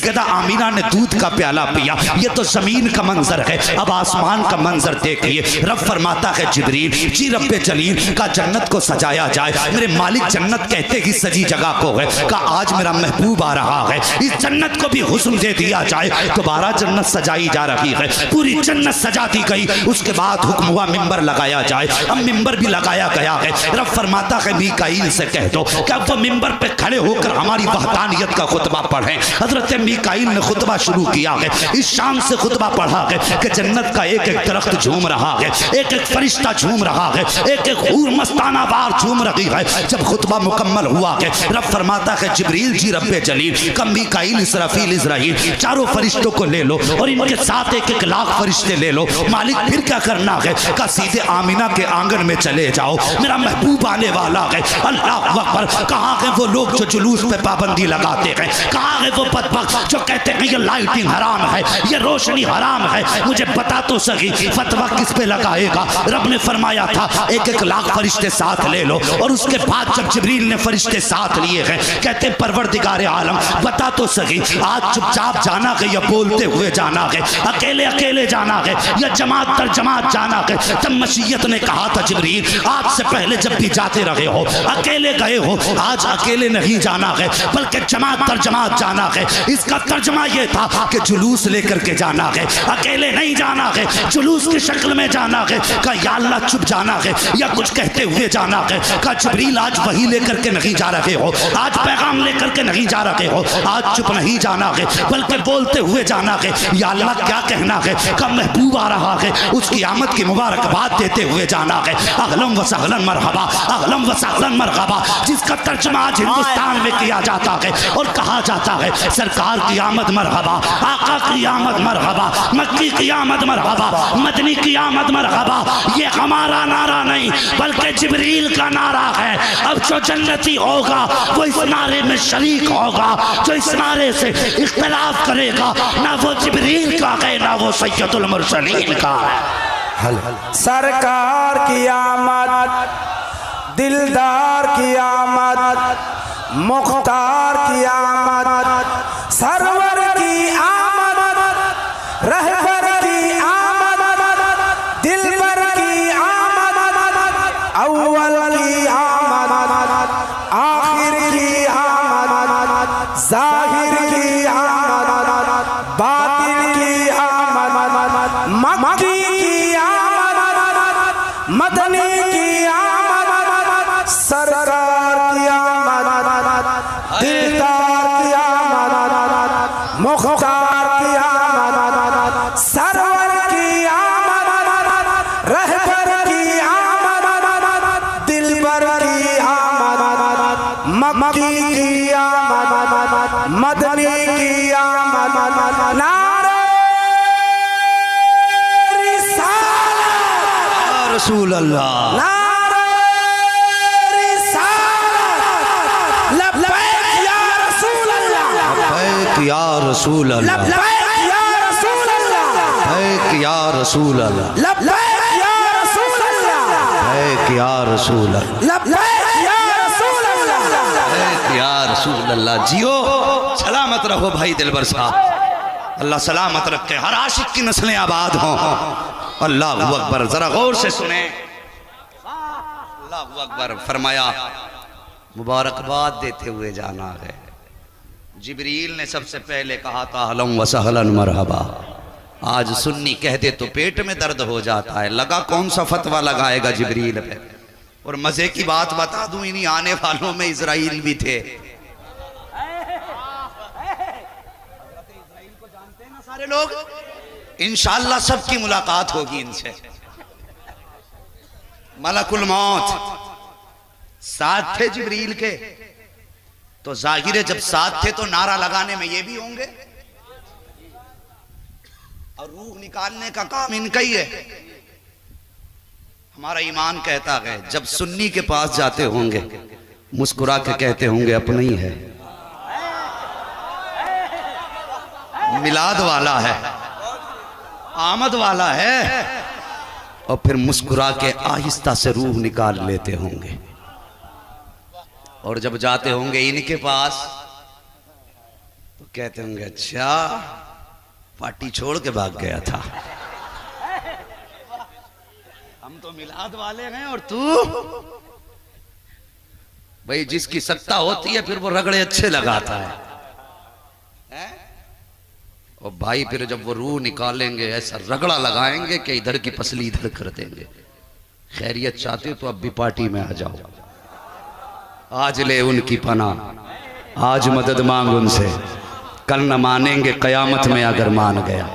Syeda Amina ने दूध का प्याला पिया। ये तो जमीन का मंजर है, अब आसमान का मंजर देखिए। रब फरमाता है जिब्रील जी रब्बे जलील का जन्नत को सजाया जाए। मेरे मालिक जन्नत कहते ही सजी जगह को है का आज मेरा महबूब आ रहा है, इस जन्नत को भी हुस्न दे दिया जाए। दोबारा जन्नत सजाई जा रही है, पूरी जन्नत सजा दी गई। उसके बाद हुक्म हुआ मिंबर लगाया जाए। अब मिंबर भी लगाया गया है। रब फरमाता है मीकाईल से कह दो कि अब वो मिंबर पे खड़े होकर हमारी वहदानियत का खुतबा पढ़ें। हजरत मीकाईल ने खुतबा शुरू किया है, इस शान से खुतबा पढ़ा है कि जन्नत का एक एक दरख्त झूम रहा है, एक एक फरिश्ता झूम रहा है, एक एक हूर मस्ताना बार झूम रही है। जब खुतबा मुकम्मल हुआ है, रब फरमाता है जिब्रील जी रब्बे जलील का मीकाईल इसराफील इजराइल चारों फरिश्तों को ले लो और इनके साथ एक एक लाख फरिश्ते ले लो। मालिक फिर क्या करना है का सीधे आमीना के आंगन में चले जाओ, मेरा महबूब आने वाला है। अल्लाह अकबर। कहाँ है वो लोग जो जुलूस पे पाबंदी लगाते हैं? कहाँ है वो बदबख्त जो कहते हैं ये लाइटिंग हराम है, ये रोशनी हराम है? मुझे बता तो सही फतवा किस पे लगाएगा? रब ने फरमाया था एक एक लाख फरिश्ते साथ ले लो। और उसके बाद जब जिब्रील ने फरिश्ते साथ लिए हैं, कहते परवरदिगार आलम बता तो सही आज चुपचाप जाना है या बोलते हुए जाना है, अकेले अकेले जाना है या जमात दर जमात जाना है? तब मशीयत ने कहा था जिब्रील आज से पहले जब भी जाते रहे हो अकेले गए हो, आज अकेले नहीं जाना है बल्कि जमात दर जमात जाना है। इसका तर्जमा यह था कि जुलूस लेकर के जाना है, अकेले नहीं जाना है, जुलूस की शक्ल में जाना है। का या अल्लाह चुप जाना है या कुछ कहते हुए जाना है? का जिब्रील आज वही लेकर के नहीं जा रहे हो, आज पैगाम लेकर के नहीं जा रहे हो, आज चुप नहीं जाना है बल्कि बोलते हुए जाना है। या अल्लाह क्या कहना है? का महबूब आ रहा है, उसकी आमद की मुबारकबाद देते हुए जाना है। अहलन व सहलन मरहबा, अहलन व सहलन मरहबा, जिसका तर्जुमा आज हिंदुस्तान में किया जाता है और कहा जाता है सरकार की आमद मरहबा, आका की आमद मरहबा, मक्की की आमद मरहबा, मदनी की आमद मरहबा। ये हमारा नारा नहीं बल्कि जिब्रील का नारा है। अब जो जन्नती होगा वो इस नारे में शरीक होगा, जो इस नारे से इख्तिलाफ करेगा ना वो जिब्रील का है ना वो सैयदुल मुरसलीन का है। सरकार की आमद, दिलदार की आमद, मुख्तार की आमद, सरवर की आमद, रहबर की आमद, दिलबर की आमद, अव्वल की आमद, आखिर की आमद, जाहिर की आमद, बातिन की आमद, मक्की की आमद, मदनी की आमद, सरकार की आमद, दिलदार की आमद, मुख्तार की आमद, सरवर की आमद, रहबर की आमद, दिलबर की आमद, मक्की की आमद, मदनी की आमद। नारे रिसालत, रसूल अल्लाह, नारे रिसालत, लब्बैक या रसूल अल्लाह, लब्बैक या रसूल अल्लाह, लब्बैक या रसूल अल्लाह, लब्बैक या रसूल अल्लाह, लब्बैक या रसूल अल्लाह, लब्बैक या रसूल अल्लाह, लब्बैक या रसूल अल्लाह, लब्बैक या रसूल अल्लाह। जियो सलामत रहो भाई दिलबर साहब, अल्लाह सलामत रखे, हर आशिक की नस्लें आबाद हों। अल्लाह अकबर। जरा गौर से सुने, अल्लाह अकबर। फरमाया मुबारकबाद देते हुए जाना है। जिब्रील ने सबसे पहले कहा था अहलन व सहलन मरहबा। आज सुन्नी कह दे तो पेट में दर्द हो जाता है, लगा कौन सा फतवा लगाएगा जिब्रील पे। और मजे की बात बता दूं, इन्हीं आने वालों में इजराइल भी थे। सारे लोग इंशाअल्लाह सबकी मुलाकात होगी इनसे। मलकुल मौत साथ थे जिब्रील के, तो जाहिर है जब साथ थे तो नारा लगाने में ये भी होंगे और रूह निकालने का काम इनका ही है। हमारा ईमान कहता है जब सुन्नी के पास जाते होंगे मुस्कुरा के कहते होंगे अपना ही है, मिलाद वाला है, आमद वाला है, और फिर मुस्कुरा के आहिस्ता से रूह निकाल लेते होंगे। और जब जाते होंगे इनके पास तो कहते होंगे अच्छा पार्टी छोड़ के भाग गया था। हम तो मिलाद वाले हैं और तू भाई जिसकी सत्ता होती है फिर वो रगड़े अच्छे लगाता है? और भाई फिर जब वो रूह निकालेंगे ऐसा रगड़ा लगाएंगे कि इधर की पसली इधर कर देंगे। खैरियत चाहते हो तो अब भी पार्टी में आ जाओ, आज ले उनकी पनाह, आज मदद मांग उनसे, कल न मानेंगे कयामत में अगर मान गया।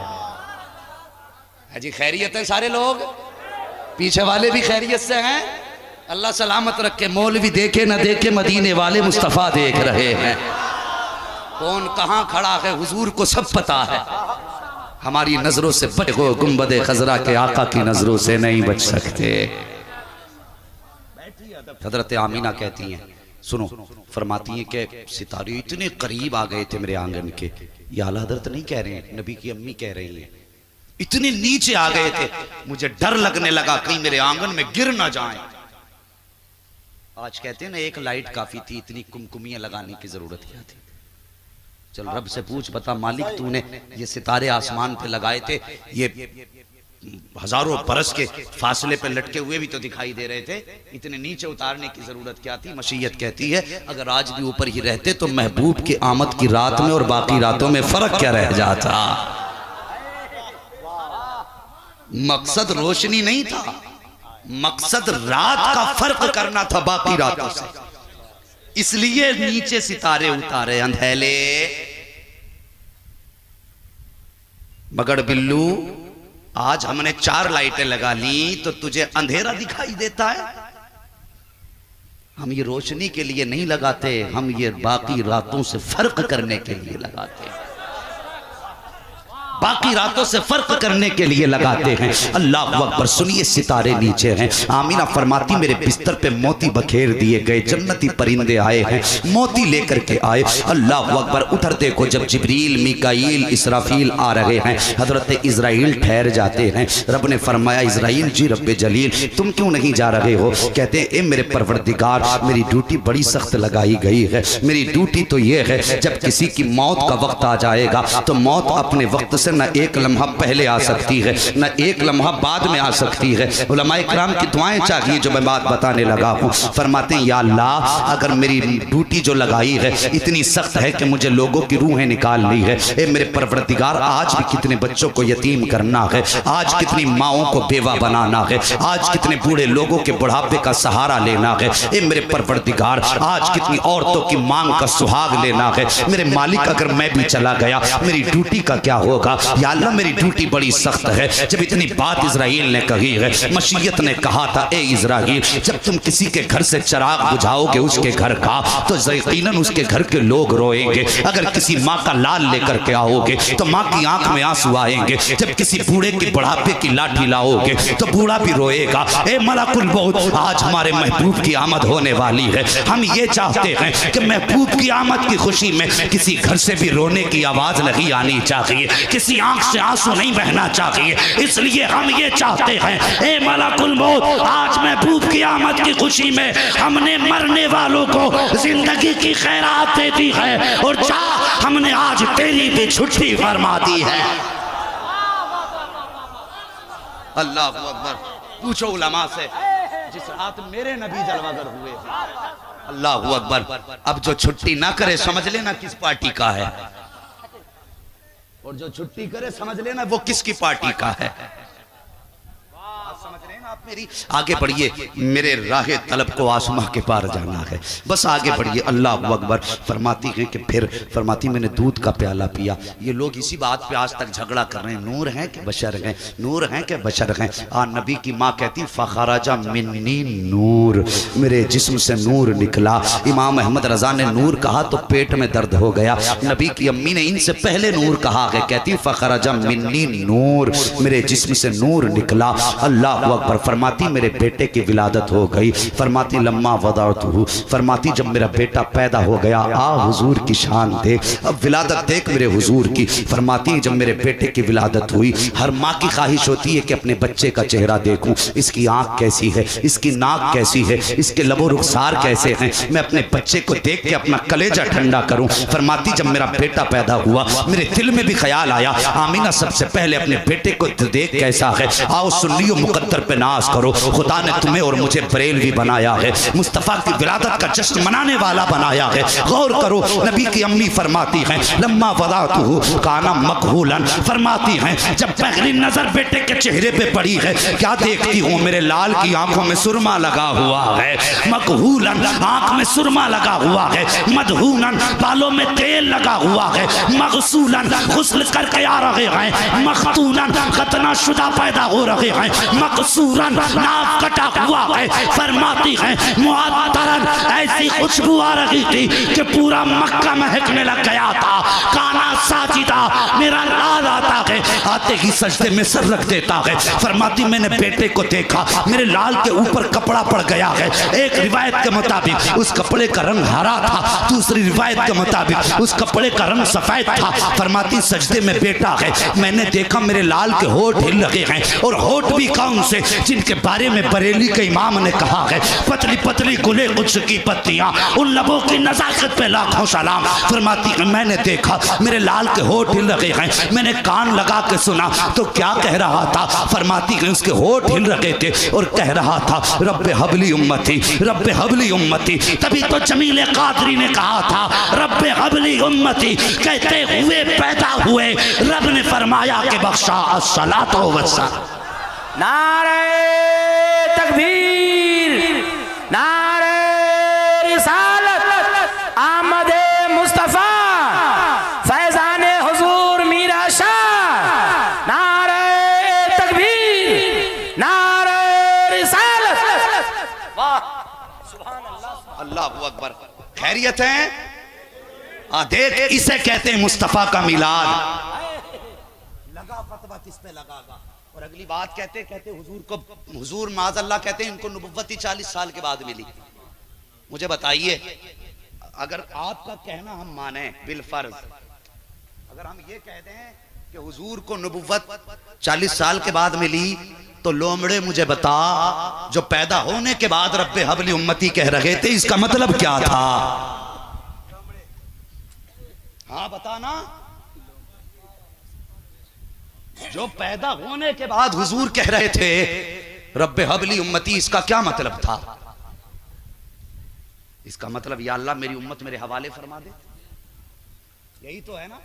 जी खैरियत है, सारे लोग पीछे वाले भी खैरियत से हैं, अल्लाह सलामत रखे। मौलवी देखे न देखे मदीने वाले मुस्तफ़ा देख रहे हैं। कौन कहाँ खड़ा है हुजूर को सब पता है। हमारी नजरों से बचो, गुंबदे खजरा के आका की नजरों से नहीं बच सकते। हजरत आमीना कहती हैं, सुनो, फरमाती हैं कि सितारे इतने करीब आ गए थे मेरे आंगन के, ये आला हजरत नहीं कह रहे हैं, नबी की अम्मी कह रही हैं, इतने नीचे आ गए थे मुझे डर लगने लगा कहीं मेरे आंगन में गिर ना जाएं। आज कहते हैं ना एक लाइट काफी थी, इतनी कुमकुमियां लगाने की जरूरत क्या थी। चल रब से पूछ, बता मालिक तूने ये सितारे आसमान पे लगाए थे, ये हजारों बरस के फासले पे लटके हुए भी तो दिखाई दे रहे थे, इतने नीचे उतारने की जरूरत क्या थी। मशीयत कहती है अगर आज भी ऊपर ही रहते तो महबूब की आमद की रात में और बाकी रातों में फर्क क्या रह जाता। मकसद रोशनी नहीं था, मकसद रात का फर्क करना था बाकी रातों से, इसलिए नीचे सितारे उतारे अंधेले। मगर बिल्लू आज हमने 4 लाइटें लगा ली तो तुझे अंधेरा दिखाई देता है। हम ये रोशनी के लिए नहीं लगाते, हम ये बाकी रातों से फर्क करने के लिए लगाते हैं, बाकी रातों से फर्क करने के लिए लगाते हैं। अल्लाह अकबर। सुनिए सितारे नीचे हैं। आमीना फरमाती मेरे बिस्तर पे मोती बखेर दिए गए, जन्नती परिंदे आए हैं, मोती लेकर के आए। अल्लाह अकबर। उधर देखो जब जिब्रील, मीकाईल, इसराफील आ रहे हैं, हजरत इजराइल ठहर जाते हैं। रब ने फरमाया इजराइल जी रब्बे जलील तुम क्यों नहीं जा रहे हो? कहते हैं ए मेरे परवरदिगार मेरी ड्यूटी बड़ी सख्त लगाई गई है। मेरी ड्यूटी तो ये है जब किसी की मौत का वक्त आ जाएगा तो मौत अपने वक्त से न एक लम्हा पहले आ सकती है न एक लम्हा बाद में आ सकती है। उलमाए किराम की दुआएं चाहिए जो मैं बात बताने लगा हूँ। फरमाते हैं या अल्लाह अगर मेरी ड्यूटी जो लगाई है इतनी सख्त है कि मुझे लोगों की रूहें निकालनी है, ए मेरे परवरदिगार आज भी कितने बच्चों को यतीम करना है, आज कितनी माओं को बेवा बनाना है, आज कितने बूढ़े लोगों के बुढ़ापे का सहारा लेना है, ए मेरे परवरदिगार आज कितनी औरतों की मांग का सुहाग लेना है। मेरे मालिक अगर मैं भी चला गया मेरी ड्यूटी का क्या होगा? या अल्लाह मेरी ड्यूटी बड़ी सख्त है। जब इतनी बात इजराइल ने कही है, मशीयत ने कहा था ए इजराइल जब तुम किसी के घर से चिराग बुझाओगे उसके घर का तो यकीनन उसके घर के लोग रोएंगे। अगर किसी माँ का लाल लेकर के आओगे तो माँ की आंख में आंसू आएंगे। जब किसी बूढ़े की बुढ़ापे की लाठी लाओगे तो बूढ़ा भी रोएगा। ए मलाकुल मौत आज हमारे महबूब की आमद होने वाली है। हम ये चाहते हैं कि महबूब की आमद की खुशी में किसी घर से भी रोने की आवाज नहीं आनी चाहिए, किसी आंख से आंसू नहीं बहना चाहिए। इसलिए हम ये चाहते हैं ए मलाकुल मौत आज महबूब की आमद की खुशी में हमने मरने वालों को जिंदगी की खैरात दे दी है और जा हमने आज तेरी भी छुट्टी फरमा दी है। अल्लाह अकबर। पूछो उलमा से जिस रात मेरे नबी जलवागर हुए। अल्लाह अकबर। अब जो छुट्टी ना करे समझ लेना किस पार्टी का है, और जो छुट्टी करे समझ लेना वो किसकी पार्टी का है। समझ रहे हैं ना आप मेरी? आगे बढ़िए, मेरे राहे तलब को आसमां के पार जाना है, बस आगे बढ़िए। अल्लाह अकबर। फरमाती है कि फिर फरमाती मैंने दूध का प्याला पिया। ये लोग इसी बात पे आज तक झगड़ा कर रहे हैं, नूर हैं कि बशर हैं, नूर हैं कि बशर हैं। नबी की माँ कहती फखराजा मिन्नी नूर, मेरे जिस्म से नूर निकला। इमाम अहमद रजा ने नूर कहा तो पेट में दर्द हो गया। नबी की अम्मी ने इनसे पहले नूर कहा है, कहती फखराजा मिन्नी नूर, मेरे जिस्म से नूर निकला। अल्लाह अकबर। फरमाती मेरे बेटे की विलादत हो गई। फरमाती लम्मा वदातहू, फरमाती जब मेरा बेटा पैदा हो गया, आ हुजूर की शान देख, अब विलादत देख मेरे हुजूर की। फरमाती जब मेरे बेटे की विलादत हुई, हर माँ की ख्वाहिश होती है कि अपने बच्चे का चेहरा देखूं, इसकी आंख कैसी है, इसकी नाक कैसी है, इसके लबो रुखसार कैसे हैं, मैं अपने बच्चे को देख के अपना कलेजा ठंडा करूं। फरमाती जब मेरा बेटा पैदा हुआ, मेरे दिल में भी ख्याल आया, आमीना सबसे पहले अपने बेटे को देख कैसा है, आओ सुन्नियों मुकद्दर पे नाज करो, खुदा ने तुम्हें और मुझे बरेलवी बनाया है, मुस्तफ़ा की विलादत का जश्न मनाने वाला बनाया है। गौर करो, नबी की अम्मी फरमाती हैं लम्मा वदातहू काना मकहूलन, फरमाती हैं जब पहली नजर बेटे के चेहरे पे पड़ी है, क्या देखती हूँ, मेरे लाल की आंखों में सुरमा लगा हुआ है, मकहूलन आंख में सुरमा लगा हुआ है, मदहूनन बालों में तेल लगा हुआ है, मगसूलन गुस्ल करके आ रहे हैं, मखतूनन खतना शुदा पैदा हो रहे हैं, मकसूरन नाक कटा हुआ है। फरमाती है मुअत्तरन ऐसी खुशबू आ रही थी कि पूरा मक्का महकने लग गया था। काना साजिदा मेरा लाल आता है, आते ही सजदे में सर रख देता है। फरमाती मैंने बेटे को देखा, मेरे लाल के ऊपर कपड़ा पड़ गया है, एक रिवायत के मुताबिक उस कपड़े का रंग हरा था, दूसरी रिवायत के मुताबिक उस कपड़े का रंग सफेद था। फरमाती सजदे में बेटा है, मैंने देखा मेरे लाल के होठ हिल लगे हैं, और होठ भी कौन से, जिनके बारे में बरेली के इमाम ने कहा है पतली पतली गुले कुछ की पत्तियां, उन लबों की नजाकत पे लाखों सलाम। फरमाती मैंने देखा मेरे लाल के होठ हिल रहे हैं, मैंने कान लगा के सुना तो क्या कह रहा था। फरमाती उसके होठ हिल रहे थे और कह रहा था रब्बे हबली उम्मती, रब्बे हबली उम्मती। तभी तो जमील कादरी ने कहा था रब्बे हबली उम्मती, कहते हुए पैदा हुए रब ने फरमाया कि बख्शा अस्सलातो वस्सलाम। नारे तकबीर, नारे रिसालत, आमदे मुस्तफा, फैजाने हुजूर मीरा शाह, नारे तकबीर, नारे रिसालत। वाह सुभान अल्लाह, अल्लाहु अकबर। खैरियत है? देख इसे कहते हैं मुस्तफा का मिलाद। लगा फतवा किस पे लगागा। और अगली बात कहते कहते हुजूर को, हुजूर माज़अल्लाह कहते हैं इनको नबुव्वती 40 साल के बाद मिली। मुझे बताइए, अगर आपका कहना हम माने बिलफर्ज, अगर हम ये कहते हैं कि हुजूर को नबुव्वत 40 साल के बाद मिली, तो लोमड़े मुझे बता जो पैदा होने के बाद रब्बे हबली उम्मती कह रहे थे, इसका मतलब क्या था? हाँ बताना। जो पैदा होने के बाद हुजूर कह रहे थे रब्बे हबली उम्मती, इसका क्या मतलब था? इसका मतलब या अल्लाह मेरी उम्मत मेरे हवाले फरमा दे, यही तो है ना।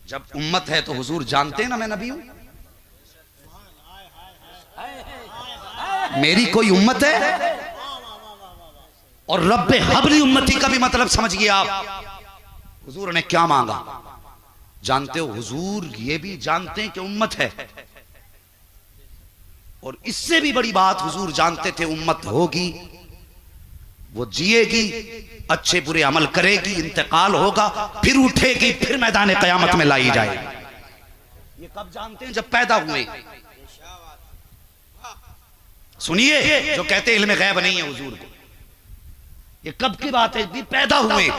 जब उम्मत है तो हुजूर जानते हैं ना मैं नबी हूं, मेरी कोई उम्मत है। और रब्बे हबली उम्मती का भी मतलब समझिए आप, हुजूर ने क्या मांगा जानते हो? हुजूर ये भी जानते हैं कि उम्मत है, और इससे भी बड़ी बात हुजूर जानते थे उम्मत होगी, वो जिएगी, अच्छे बुरे अमल करेगी, इंतकाल होगा, फिर उठेगी, फिर मैदान कयामत में लाई जाएगी। ये कब जानते हैं? जब पैदा हुए। सुनिए, जो कहते इल्म गैब नहीं है हुजूर को, ये कब की बात है? भी पैदा हुए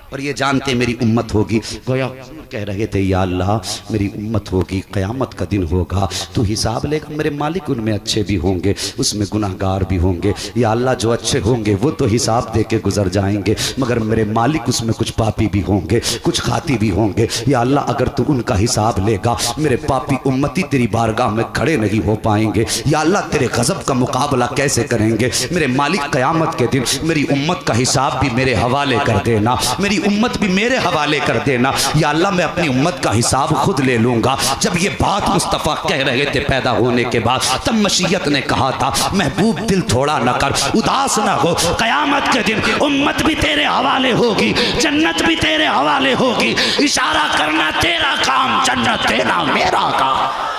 और ये जानते मेरी उम्मत होगी। गोया कह रहे थे या अल्लाह मेरी उम्मत होगी, क़यामत का दिन होगा, तू हिसाब लेगा, मेरे मालिक उनमें अच्छे भी होंगे, उसमें गुनाहगार भी होंगे। या अल्लाह जो अच्छे होंगे वो तो हिसाब दे के गुजर जाएंगे, मगर मेरे मालिक उसमें कुछ पापी भी होंगे, कुछ खाती भी होंगे। या अल्लाह अगर तू उनका हिसाब लेगा, मेरे पापी उम्मती तेरी बारगाह में खड़े नहीं हो पाएंगे। या अल्लाह तेरे गज़ब का मुकाबला कैसे करेंगे? मेरे मालिक क़यामत के दिन मेरी उम्मत का हिसाब भी मेरे हवाले कर देना, मेरी उम्मत भी मेरे हवाले कर देना। या अल्लाह मैं अपनी उम्मत का हिसाब खुद ले लूंगा। जब ये बात मुस्तफ़ा कह रहे थे पैदा होने के बाद, तब मशीयत ने कहा था महबूब दिल थोड़ा न कर, उदास न हो, क़यामत के दिन उम्मत भी तेरे हवाले होगी, जन्नत भी तेरे हवाले होगी। इशारा करना तेरा काम, जन्नत तेरा मेरा काम।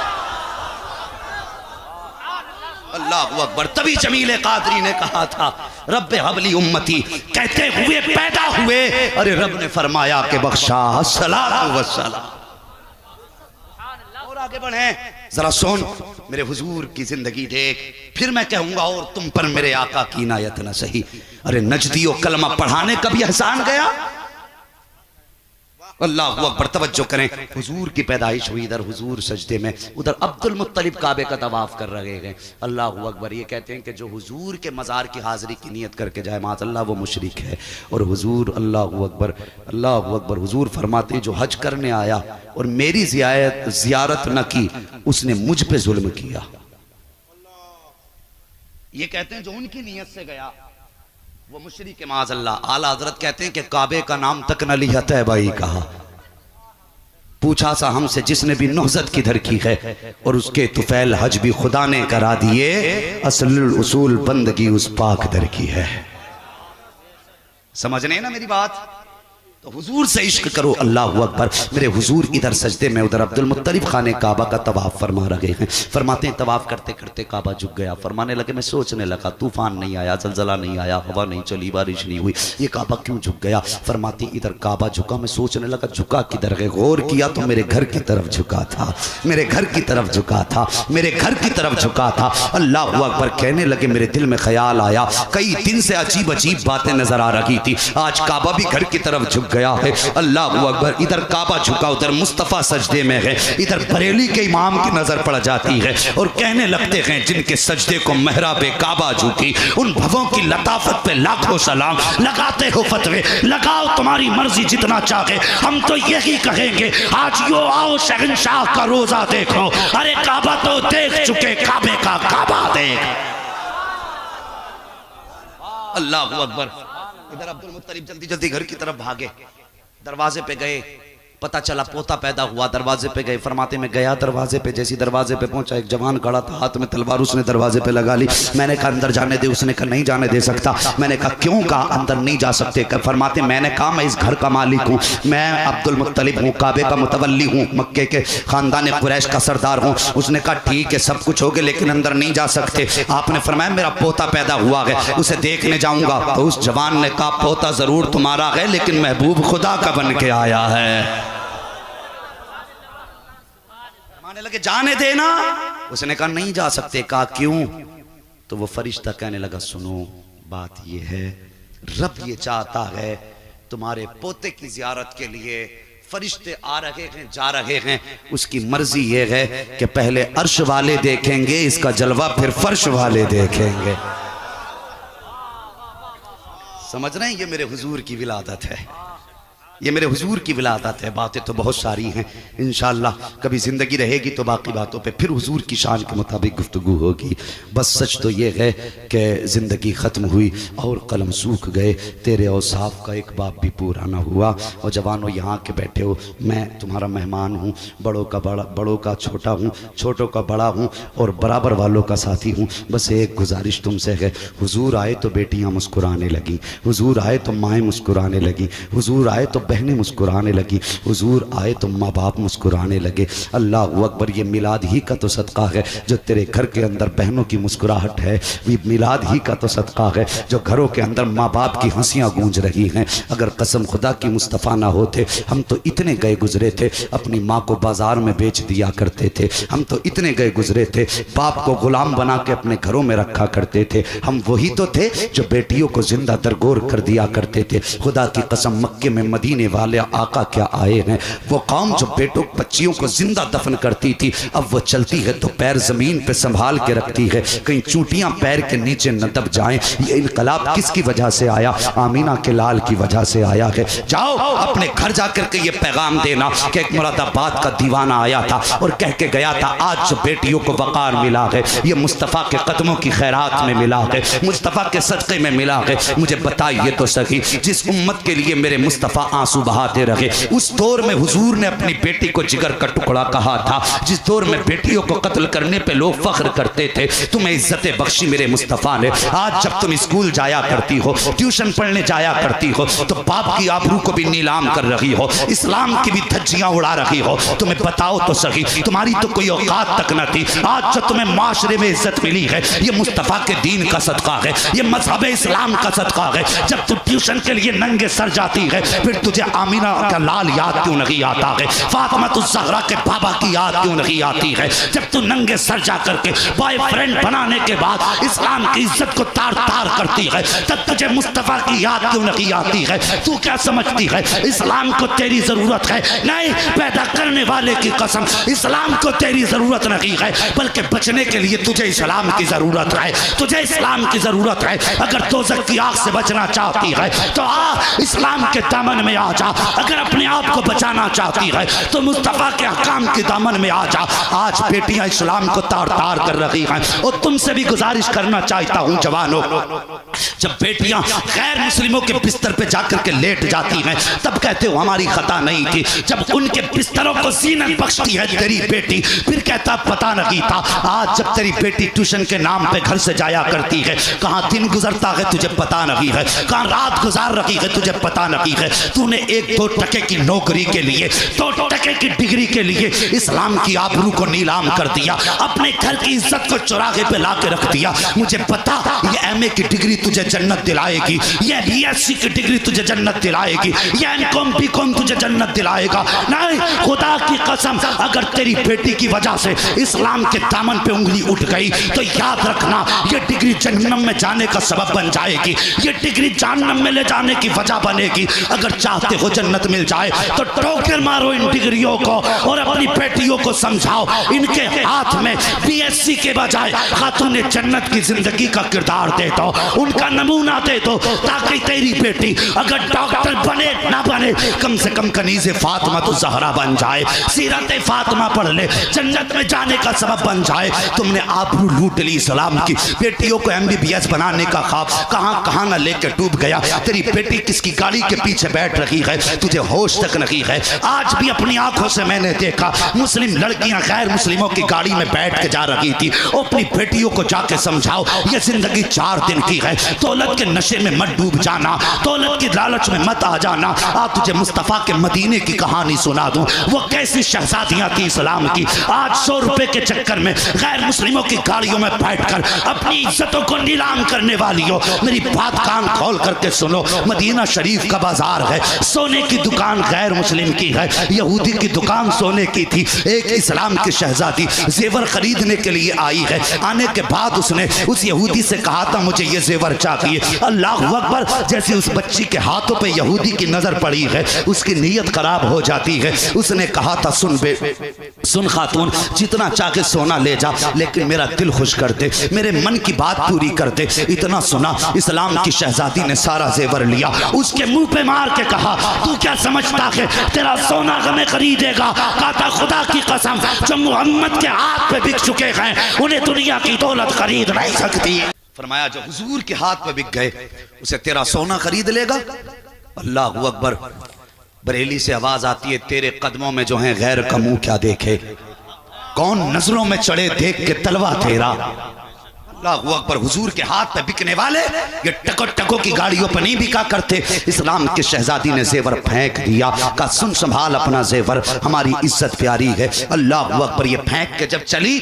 अल्लाहु अकबर। तभी जमील कादरी ने कहा था रब्बे हबली उम्मती, कहते हुए पैदा हुए, अरे रब ने फरमाया कि बख्शा सलातो वस्सलाम। आगे बढ़े, जरा सुन मेरे हुजूर की जिंदगी देख, फिर मैं कहूंगा और तुम पर मेरे आका की इनायत न सही। अरे नजदियो कलमा पढ़ाने का भी एहसान गया। अल्लाह अकबर, तवज्जो करें, हुजूर की पैदाइश हुई, इधर हुजूर सजदे में, उधर अब्दुल मुत्तलिब काबे का तवाफ कर रहे हैं। अल्लाह अकबर। ये कहते हैं कि जो हुजूर के मज़ार की हाज़िरी की नियत करके जाए माज़अल्लाह वो मुशरिक है। और हुजूर अल्लाह अकबर, अल्लाह अकबर, हुजूर फरमाते जो हज करने आया और मेरी ज़ियारत न की उसने मुझ पे जुल्म किया। ये कहते हैं जो उनकी नियत से गया वो मुशरिक माज़अल्लाह। आला हज़रत कहते हैं कि काबे का नाम तक न लिया तैबाई कहा। पूछा सा हमसे जिसने भी नौजत किधर की है, और उसके तुफैल हज भी खुदा ने करा दिए, असलुल उसूल बंदगी उस पाक दर की है। समझ रहे ना मेरी बात? तो हुजूर से इश्क करो। अल्लाह अकबर। मेरे हुजूर इधर सजदे में, उधर अब्दुल मुत्तलिब खाने काबा का तवाफ फरमा रहे हैं। फरमाते हैं तवाफ करते करते काबा झुक गया। फरमाने लगे मैं सोचने लगा तूफान नहीं आया, जलजला नहीं आया, हवा नहीं चली, बारिश नहीं हुई, ये काबा क्यों झुक गया? फरमाते इधर काबा झुका, मैं सोचने लगा झुका किधर है। गौर किया तो मेरे घर की तरफ झुका था, मेरे घर की तरफ झुका था, मेरे घर की तरफ झुका था। अल्लाह अकबर। कहने लगे मेरे दिल में ख्याल आया, कई दिन से अजीब अजीब बातें नजर आ रही थी, आज काबा भी घर की तरफ झुक गया है। अल्लाह अकबर। इधर काबा झुका, उधर मुस्तफ़ा सजदे में है, इधर बरेली के इमाम की नजर पड़ जाती है और कहने लगते हैं जिनके सजदे को महराबे काबा झुकी, उन भवों की लताफत पे लाखों सलाम। लगाते हो फतवे, लगाओ तुम्हारी मर्जी जितना चाहे, हम तो यही कहेंगे आज यो आओ शहंशाह का रोजा देखो। अरे काबा तो देख चुके, काबे का काबा देख। अल्लाह अकबर। इधर अब्दुल मुत्तलिब जल्दी जल्दी घर की तरफ भागे, दरवाजे पे गए, पता चला पोता पैदा हुआ। दरवाजे पे गए, फरमाते में गया दरवाजे पे, जैसी दरवाजे पे पहुंचा एक जवान खड़ा था, हाथ में तलवार, उसने दरवाजे पे लगा ली। मैंने कहा अंदर जाने दे, उसने कहा नहीं जाने दे सकता। मैंने कहा क्यों? कहा अंदर नहीं जा सकते। फरमाते मैंने कहा मैं इस घर का मालिक हूँ, मैं अब्दुल मुत्तलिब हूँ, काबे का मुतवल्ली हूँ, मक्के के खानदान कुरैश का सरदार हूँ। उसने कहा ठीक है सब कुछ हो गया लेकिन अंदर नहीं जा सकते। आपने फरमाया मेरा पोता पैदा हुआ है, उसे देखने जाऊंगा। तो उस जवान ने कहा पोता जरूर तुम्हारा है लेकिन महबूब खुदा का बन के आया है। माने लगे जाने देना, उसने कहा नहीं जा सकते। कहा क्यों? तो वो फरिश्ता कहने लगा सुनो बात ये है, रब ये चाहता है तुम्हारे पोते की जियारत के लिए फरिश्ते आ रहे हैं जा रहे हैं, उसकी मर्जी ये है कि पहले अर्श वाले देखेंगे इसका जलवा, फिर फर्श वाले देखेंगे। समझ रहे हैं? ये मेरे हुजूर की विलादत है, ये मेरे हुजूर की विलादत है। बातें तो बहुत सारी हैं, इंशाअल्लाह कभी ज़िंदगी रहेगी तो बाकी बातों पे फिर हुजूर की शान के मुताबिक गुफ्तगू होगी। बस सच तो ये है कि ज़िंदगी ख़त्म हुई और कलम सूख गए, तेरे औसाफ का एक बाप भी पूरा ना हुआ। और जवानों यहाँ के बैठे हो, मैं तुम्हारा मेहमान हूँ, बड़ों का बड़ा, बड़ों का छोटा हूँ, छोटों का बड़ा हूँ और बराबर वालों का साथी हूँ। बस एक गुजारिश तुमसे है, हुजूर आए तो बेटियाँ मुस्कुराने लगी, हुजूर आए तो माएँ मुस्कुराने लगी, हुजूर आए तो बहनें मुस्कुराने लगी, हुजूर आए तो माँ बाप मुस्कुराने लगे। अल्लाह अकबर। ये मिलाद ही का तो सदका है जो तेरे घर के अंदर बहनों की मुस्कुराहट है, ये मिलाद ही का तो सदका है जो घरों के अंदर माँ बाप की हंसियाँ गूंज रही हैं। अगर कसम खुदा की मुस्तफ़ा ना होते, हम तो इतने गए गुजरे थे, अपनी माँ को बाजार में बेच दिया करते थे, हम तो इतने गए गुजरे थे, बाप को गुलाम बना के अपने घरों में रखा करते थे। हम वही तो थे जो बेटियों को जिंदा दरगोर कर दिया करते थे। खुदा की कसम मक्के में मदीने वाले आका क्या आए हैं, वो कौम जो बेटों बच्चियों को जिंदा दफन करती थी, अब वो चलती है तो पैर जमीन पे संभाल के रखती है, कहीं चूटियां पैर के नीचे न दब जाएं। ये इनकलाब किसकी वजह से आया? आमीना के लाल की वजह से आया है। जाओ अपने घर जाकर के ये पैगाम देना कि एक मुरादाबाद का दीवाना आया था और कह के गया था आज जो बेटियों को वकार मिला है ये मुस्तफ़ा के कदमों की खैरात में मिला है, मुस्तफ़ा के सदक़े में मिला है। मुझे बताइए तो सही, जिस उम्मत के लिए मेरे मुस्तफ़ा आंसू बहाते रहे, उस दौर में हुजूर ने अपनी बेटी को जिगर का टुकड़ा कहा था, जिस दौर में बेटियों को कत्ल करने पे लोग फख्र करते थे, तुम्हें इज्जत बख्शी मेरे मुस्तफ़ा ने। आज जब तुम स्कूल जाया करती हो, ट्यूशन पढ़ने जाया करती हो, तो बाप की आबरू को भी नीलाम कर रही हो, इस्लाम की भी धज्जियां उड़ा रही हो। तुम्हें बताओ तो सही, तुम्हारी तो कोई औकात तक न थी, आज जो तुम्हें माशरे में इज्जत मिली है ये मुस्तफ़ा के दीन का सदका है, ये मजहब इस्लाम का सदका है। जब तू ट्यूशन के लिए नंगे सर जाती है फिर तुझे तुझे आमीना का लाल याद क्यों नहीं आता है, फातिमा ज़हरा के बाबा की याद क्यों नहीं आती है? जब तू नंगे सर जा करके बॉयफ्रेंड बनाने के बाद इस्लाम की इज्जत को तार तार करती है, तब तुझे मुस्तफ़ा की याद क्यों नहीं आती है? तू क्या समझती है इस्लाम को तेरी जरूरत है? नहीं, पैदा करने वाले की कसम, इस्लाम को तेरी जरूरत नहीं है, बल्कि बचने के लिए तुझे इस्लाम की जरूरत है। तुझे इस्लाम की जरूरत है। अगर दोज़ख की आग से बचना चाहती है तो आ इस्लाम के दामन में आ जा। अगर अपने आप को बचाना चाहती है तो मुस्तफ़ा के अहकाम के दामन में आ जा। आज बेटियां इस्लाम को तार तार कर रही हैं और तुमसे भी गुजारिश करना चाहता हूं जवानों, जब बेटियां गैर मुस्लिमों के बिस्तर पे जाकर के लेट जाती हैं तब कहते हो हमारी खता नहीं थी। जब उनके बिस्तरों को ज़ीनत बख्शती है तेरी बेटी, फिर कहता पता नहीं था। आज जब तेरी बेटी ट्यूशन के नाम पे घर से जाया करती है, कहाँ दिन गुजरता है तुझे पता नहीं है, कहाँ रात गुजार रही है तुझे पता नहीं है। तूने 1-2 टके की नौकरी के लिए, 2 टके की डिग्री के लिए इस्लाम की आबरू को नीलाम कर दिया, अपने घर की इज्जत को चौराहे पे ला के रख दिया। मुझे पता ये MA की डिग्री तुझे जन्नत दिलाएगी, ये BSc की डिग्री तुझे जन्नत दिलाएगी, ये MCom BCom तुझे जन्नत दिलाएगा। नहीं, खुदा की कसम, अगर तेरी बेटी की वजह से इस्लाम के दामन पे उंगली उठ गई तो याद रखना ये डिग्री जहन्नम में जाने का सबब बन जाएगी, ये डिग्री जहन्नम में ले जाने की वजह बनेगी। अगर चाहते हो जन्नत मिल जाए तो ठोकर मारो इन डिग्रियों को और अपनी बेटियों को समझाओ इनके हाथ में BSc के बजाय खातून जन्नत की जिंदगी का किरदार दे दो, उनका नमूना दे दो, ताकि तेरी बेटी अगर डॉक्टर बने ना बने कम से कम कनीज़े फातिमा तो ज़हरा बन जाए, सीरत फातिमा पढ़ ले, जन्नत में जाने का सबब बन जाए। तुमने आबरू लूट ली इस्लाम की। बेटियों को MBBS बनाने का ख्वाब कहाँ कहाँ ना लेकर डूब गया। तेरी बेटी किसकी गाड़ी के पीछे बैठ रही है तुझे होश तक नहीं है। आज भी अपनी आंखों से मैंने देखा मुस्लिम लड़कियां गैर मुस्लिमों की गाड़ी में बैठ के जा रही थी। अपनी बेटियों को जाके समझाओ ये जिंदगी 4 दिन की है, दौलत के नशे में मत डूब जाना, दौलत की लालच में मत आ जाना। आज तुझे मुस्तफ़ा के मदीने की कहानी सुना दूं, वो कैसी शहजादियां थी इस्लाम की। आज 100 रुपए के चक्कर में गैर मुस्लिमों की गाड़ियों में बैठकर अपनी इज्जतों को नीलाम करने वाली हो। मेरी बात कान खोल करके सुनो, मदीना शरीफ का बाजार है, सोने की दुकान गैर मुस्लिम की है, यहूदी की दुकान सोने की थी। एक इस्लाम की शहजादी जेवर खरीदने के लिए आई है। आने के बाद उसने उस यहूदी से कहा था मुझे ये जेवर चाहिए। अल्लाह अकबर, जैसे उस बच्ची के हाथों पे यहूदी की नजर पड़ी है उसकी नीयत खराब हो जाती है। उसने कहा था सुन खातून, जितना चाहे सोना ले जा, लेकिन मेरा दिल खुश कर दे, मेरे मन की बात पूरी कर दे। इतना सुना, इस्लाम की शहजादी ने सारा जेवर लिया, उसके मुंह पे मार के कहा तू क्या समझता है तेरा सोना हमें खरीदेगा? कहता खुदा की कसम, जो मोहम्मद के हाथ पे बिक चुके हैं उन्हें दुनिया की दौलत खरीद नहीं सकती। फरमाया जो हुजूर के हाथ पे बिक गए उसे तेरा सोना खरीद लेगा? अल्लाह अकबर। बरेली से आवाज आती है तेरे कदमों में जो है गैर का मुंह क्या देखे, कौन नजरों में चढ़े देख के तलवा तेरा। अल्लाह अकबर। हुजूर के हाथ पे बिकने वाले ये टको की गाड़ियों पर नहीं बिका करते। इस्लाम की शहजादी ने जेवर फेंक दिया, का सुन संभाल अपना जेवर, हमारी इज्जत प्यारी है। अल्लाह अकबर। ये फेंक के जब चली,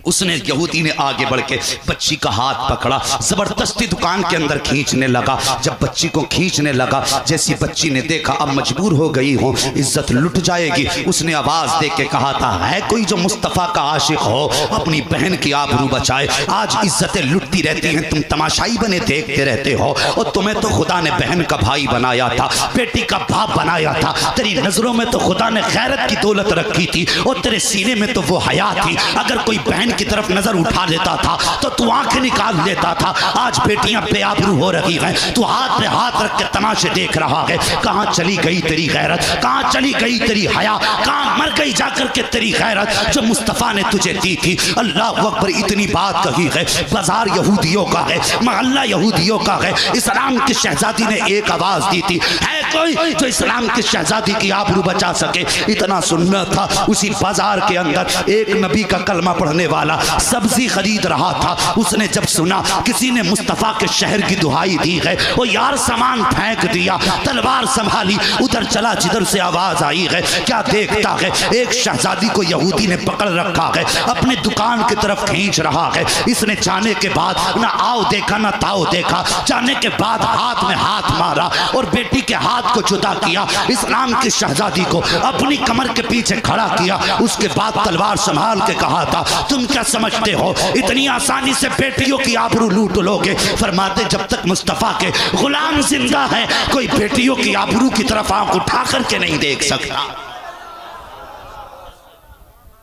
उसने यहूदी ने आगे बढ़ के बच्ची का हाथ पकड़ा, जबरदस्ती दुकान के अंदर खींचने लगा। जब बच्ची को खींचने लगा, जैसी बच्ची ने देखा अब मजबूर हो गई हो, इज्जत लुट जाएगी, उसने आवाज दे के कहा था है कोई जो मुस्तफ़ा का आशिक हो अपनी बहन की आबरू बचाए। आज इज्जतें लुटती रहती हैं, तुम तमाशाई बने देखते रहते हो। और तुम्हें तो खुदा ने बहन का भाई बनाया था, बेटी का बाप बनाया था। तेरी नजरों में तो खुदा ने गैरत की दौलत रखी थी और तेरे सीने में तो वो हया थी। अगर कोई बहन की तरफ नजर उठा लेता था तो तू आंखें निकाल लेता था। आज बेटियां बेआबरू हो रही हैं, तू हाथ पे हाथ रख के तमाशे देख रहा है। कहां चली गई तेरी गैरत, कहां चली गई तेरी हया, कहां मर गई जाकर के तेरी गैरत जो मुस्तफा ने तुझे दी थी। अल्लाह अकबर। इतनी बात कही है, बाजार यहूदियों का है, मोहल्ला यहूदियों का है। इस्लाम की शहजादी ने एक आवाज दी थी, है कोई जो इस्लाम की शहजादी की आबरू बचा सके? इतना सुनना था। उसी बाजार के अंदर एक नबी का कलमा पढ़ने वाला सब्जी खरीद रहा था। उसने जब सुना किसी ने मुस्तफा के शहर की दुहाई दी है, वो यार सामान फेंक दिया, तलवार संभाली, उधर चला जिधर से आवाज आई है। क्या देखता है, एक शहजादी को यहूदी ने पकड़ रखा है, अपने दुकान की तरफ खींच रहा है। इसने जाने के बाद ना आओ देखा ना ताओ देखा, जाने के बाद हाथ में हाथ मारा और बेटी के हाथ को जुदा किया। इस्लाम की शहजादी को अपनी कमर के पीछे खड़ा किया। उसके बाद तलवार संभाल के कहा था, तुम क्या समझते हो इतनी आसानी से बेटियों की आबरू लूट लोगे? फरमाते जब तक मुस्तफा के गुलाम जिंदा है कोई बेटियों की आबरू की तरफ आंख उठा करके नहीं देख सकता।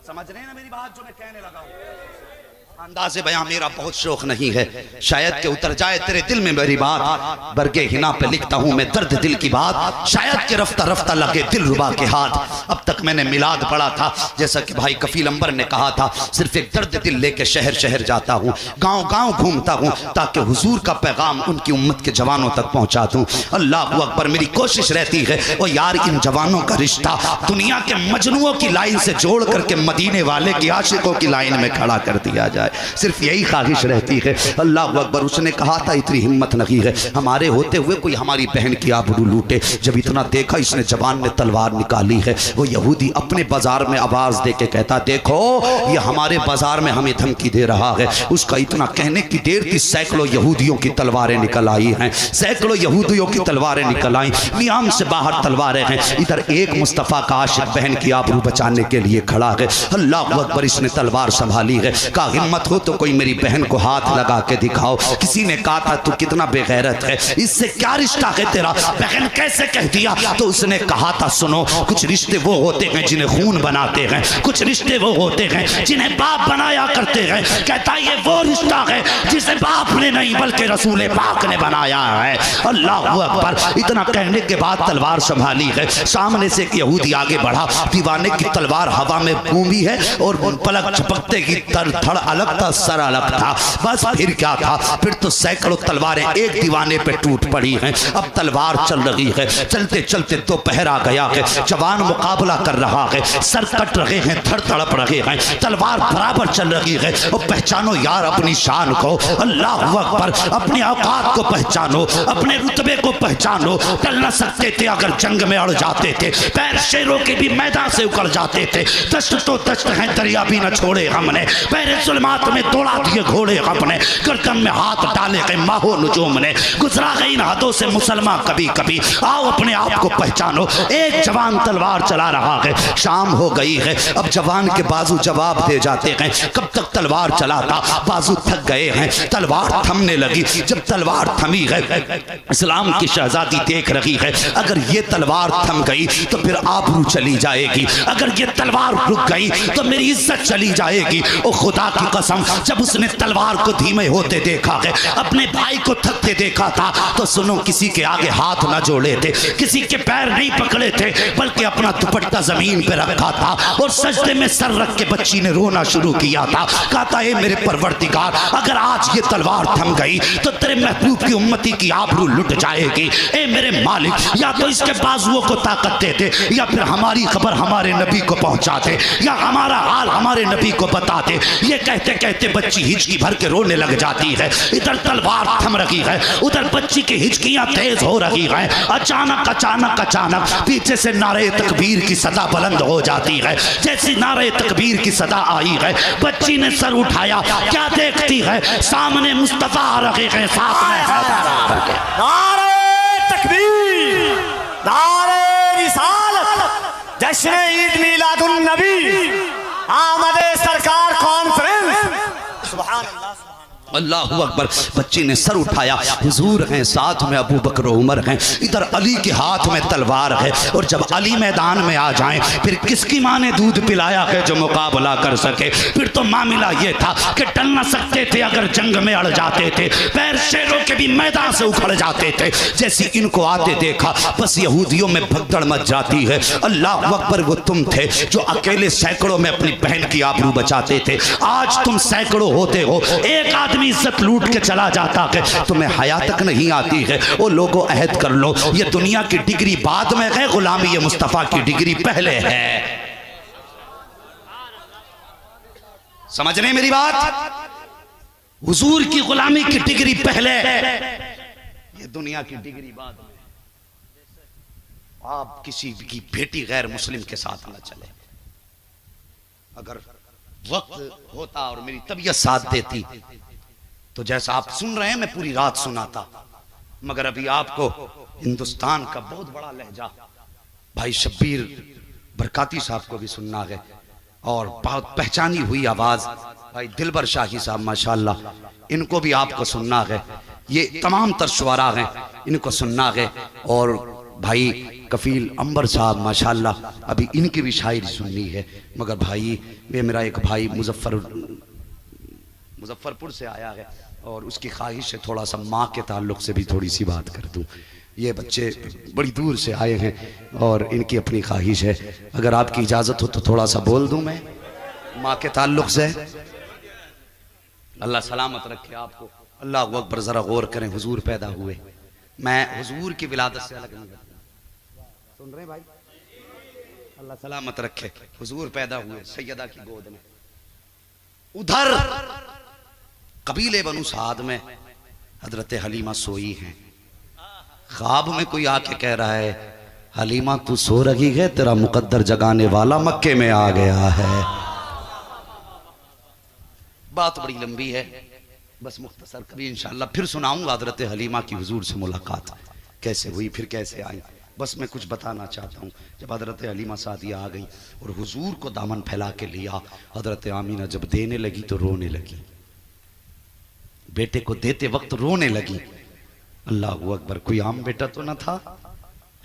समझ रहे हैं ना मेरी बात जो मैं कहने लगा हूं? अंदाज़े बयां मेरा बहुत शौक नहीं है, शायद के उतर जाए तेरे दिल में मेरी बात। बरगे हिना पे लिखता हूं मैं दर्द दिल की बात, शायद के रफ्ता रफ्ता लगे दिल रुबा के हाथ। अब तक मैंने मिलाद पढ़ा था, जैसा कि भाई कफील अंबर ने कहा था, सिर्फ एक दर्द दिल लेके शहर शहर जाता हूं, गांव गांव घूमता हूं, ताकि हुजूर का पैगाम उनकी उम्मत के जवानों तक पहुंचा दूं। अल्लाह अकबर। मेरी कोशिश रहती है और यार इन जवानों का रिश्ता दुनिया के मजनुओं की लाइन से जोड़ करके मदीने वाले की आशिकों की लाइन में खड़ा कर दिया जाए, सिर्फ यही ख्वाहिश रहती है। अल्लाह अकबर। उसने कहा था इतनी हिम्मत नहीं है हमारे होते हुए कोई हमारी बहन की आबरू लूटे। जब इतना देखा इसने जवान ने तलवार निकाली है। वो यहूदी अपने बाजार में आवाज दे के कहता, देखो ये हमारे बाजार में हमें धमकी दे रहा है। उसका इतना कहने की देर थी सैकड़ों यहूदियों की तलवारें निकल आई हैं, सैकड़ों यहूदियों की तलवारें निकल आई, नियाम से बाहर तलवारें हैं। इधर एक मुस्तफ़ा का आशिक बहन की आबरू बचाने के लिए खड़ा है। अल्लाह अकबर। इसने तलवार संभाली है, कहा हिम्मत हो तो कोई मेरी बहन को हाथ लगा के दिखाओ। किसी ने कहा था तू कितना बेगैरत है, इससे क्या रिश्ता है तेरा, बहन कैसे कह दिया? तो उसने कहा था सुनो, कुछ रिश्ते वो होते हैं जिन्हें खून बनाते हैं, कुछ रिश्ते वो होते हैं जिन्हें बाप बनाया करते हैं। कहता ये वो रिश्ता है जिसे बाप ने नहीं बल्कि रसूल पाक ने बनाया है। अल्लाह अकबर। इतना कहने के बाद तलवार संभाली है। सामने से एक यहूदी आगे बढ़ा, दीवाने की तलवार हवा में घूमी है और पलक झपकते की धड़ अलग था, सर अलग था। बस फिर क्या था, फिर तो सैकड़ों तलवारें एक दीवाने पे टूट पड़ी हैं। अब तलवार चल रही है, चलते चलते दोपहर आ गया है, जवान मुकाबला कर रहा है, सर कट रहे हैं, धड़ तड़प रहे हैं, तलवार बराबर चल रही है। और पहचानो यार अपनी शान को, अल्लाह अकबर, अपनी औकात को पहचानो, अपने रुतबे को पहचानो। टल न सकते थे अगर जंग में अड़ जाते थे, पैर शेरों के भी मैदान से उकड़ जाते थे। दश्त तो दश्त है, दरिया भी न छोड़े हमने, पैर जुल्मात में दौड़ा दिए घोड़े अपने, गर्दन में हाथ डाले गए माहो नुजूम ने, गुजरा गई इन हाथों से मुसलमान कभी कभी। आओ अपने आप को पहचानो। एक जवान तलवार चला रहा है, शाम हो गई है, अब जवान के बाजू जवाब दे जाते हैं। कब तक तलवार चलाता, बाजू थक गए हैं, तलवार थमने लगी। जब तलवार थमी है, इस्लाम की शहजादी देख रही है, अगर ये तलवार थम गई तो फिर आबरू चली जाएगी, अगर ये तलवार रुक गई तो मेरी इज्जत चली जाएगी। ओ खुदा की कसम, जब उसने तलवार को धीमे होते देखा है, अपने भाई को थकते देखा था, तो सुनो किसी के आगे हाथ ना जोड़े थे, किसी के पैर नहीं पकड़े थे, बल्कि अपना दुपट्टा जमीन पे रखा था और सजदे में सर रख के बच्ची ने रोना शुरू किया था। कहता है मेरे परवरदिगार, अगर आज ये तलवार थम गई तो तेरे महबूब की उम्मती की आबरू लुट जाएगी। ए मेरे मालिक, या तो इसके बाजुओं को ताकत दे दे, या फिर हमारी खबर हमारे नबी को पहुंचा दे, या हमारा हाल हमारे नबी को बता दे। ये कहते कहते बच्ची हिचकी भर के रोने लग जाती है। इधर तलवार थम रही है, उधर बच्ची की हिचकियां तेज हो रही हैं। अचानक अचानक अचानक पीछे से नारे तकबीर की सदा बुलंद हो जाती है। जैसी नारे तकबीर की सदा आई है, बच्ची ने सर उठाया, क्या देखती है, सामने मुस्तफा आ रहे हैं, साथ में नारे तकबीर, नारे रिसालत, जश्न ईद मिलादुन नबी, आमदे सरकार कॉन्फ्रेंस। सुभान अल्लाह। अल्लाहु अकबर। बच्ची ने सर उठाया, हुजूर हैं, साथ में अबू बकर उमर हैं, इधर अली के हाथ में तलवार है। और जब अली मैदान में आ जाएं, फिर किसकी माँ ने दूध पिलाया है जो मुकाबला कर सके? फिर तो मामला ये था कि टल न सकते थे अगर जंग में अड़ जाते थे, पैर शेरों के भी मैदान से उखड़ जाते थे। जैसी इनको आते देखा, बस यहूदियों में भगदड़ मच जाती है। अल्लाह अकबर, वो तुम थे जो अकेले सैकड़ों में अपनी बहन की आबरू बचाते थे, आज तुम सैकड़ों होते हो, एक आदमी इज्जत लूट के चला जाता है, तुम्हें हया तक नहीं आती है। ओ लोगों, अहद कर लो, ये दुनिया की डिग्री बाद में है, गुलामी ये मुस्तफा की डिग्री पहले है। समझ रहे मेरी बात? हुजूर की गुलामी की डिग्री पहले, ये दुनिया की डिग्री बाद में। आप किसी की बेटी गैर मुस्लिम के साथ ना चले, अगर वक्त होता और मेरी तबीयत साथ देती तो जैसा आप सुन रहे हैं मैं पूरी रात सुनाता, मगर अभी आपको हिंदुस्तान का बहुत बड़ा लहजा भाई शब्बीर बरकाती साहब को भी सुनना है, और बहुत पहचानी हुई आवाज भाई दिलबर शाही साहब माशाल्लाह, इनको भी आपको सुनना है। ये तमाम तर शुआरा हैं, इनको सुनना है। और भाई कफील अंबर साहब माशाल्लाह, अभी इनकी भी शायरी सुननी है। मगर भाई ये मेरा एक भाई मुजफ्फरपुर से आया है और उसकी ख्वाहिश है थोड़ा सा माँ के ताल्लुक से भी थोड़ी सी बात कर दूँ। ये बच्चे बड़ी दूर से आए हैं और इनकी अपनी ख्वाहिश है, अगर आपकी इजाज़त हो तो थोड़ा सा बोल दूँ मैं माँ के ताल्लुक से। अल्लाह सलामत रखे आपको। अल्लाह अकबर। ज़रा गौर करें, हुजूर पैदा हुए, मैं हुजूर की विलादत से अलग नहीं करता। सुन रहे भाई? अल्लाह सलामत रखे। हुजूर पैदा हुए सैयदा की गोद में। उधर कबीले बनु साद में हजरत हलीमा सोई हैं। ख्वाब में कोई आके कह रहा है हलीमा तू सो रही है, तेरा मुकद्दर जगाने वाला मक्के में आ गया है। बात बड़ी लंबी है, बस मुख्तसर कभी इंशाअल्लाह फिर सुनाऊंगा हजरत हलीमा की हुजूर से मुलाकात कैसे हुई, फिर कैसे आई। बस मैं कुछ बताना चाहता हूँ। जब हजरत हलीमा सादिया आ गई और हुजूर को दामन फैला के लिया, हजरत आमीना जब देने लगी तो रोने लगी, बेटे को देते वक्त रोने लगी। अल्लाह अकबर। कोई आम बेटा तो न था,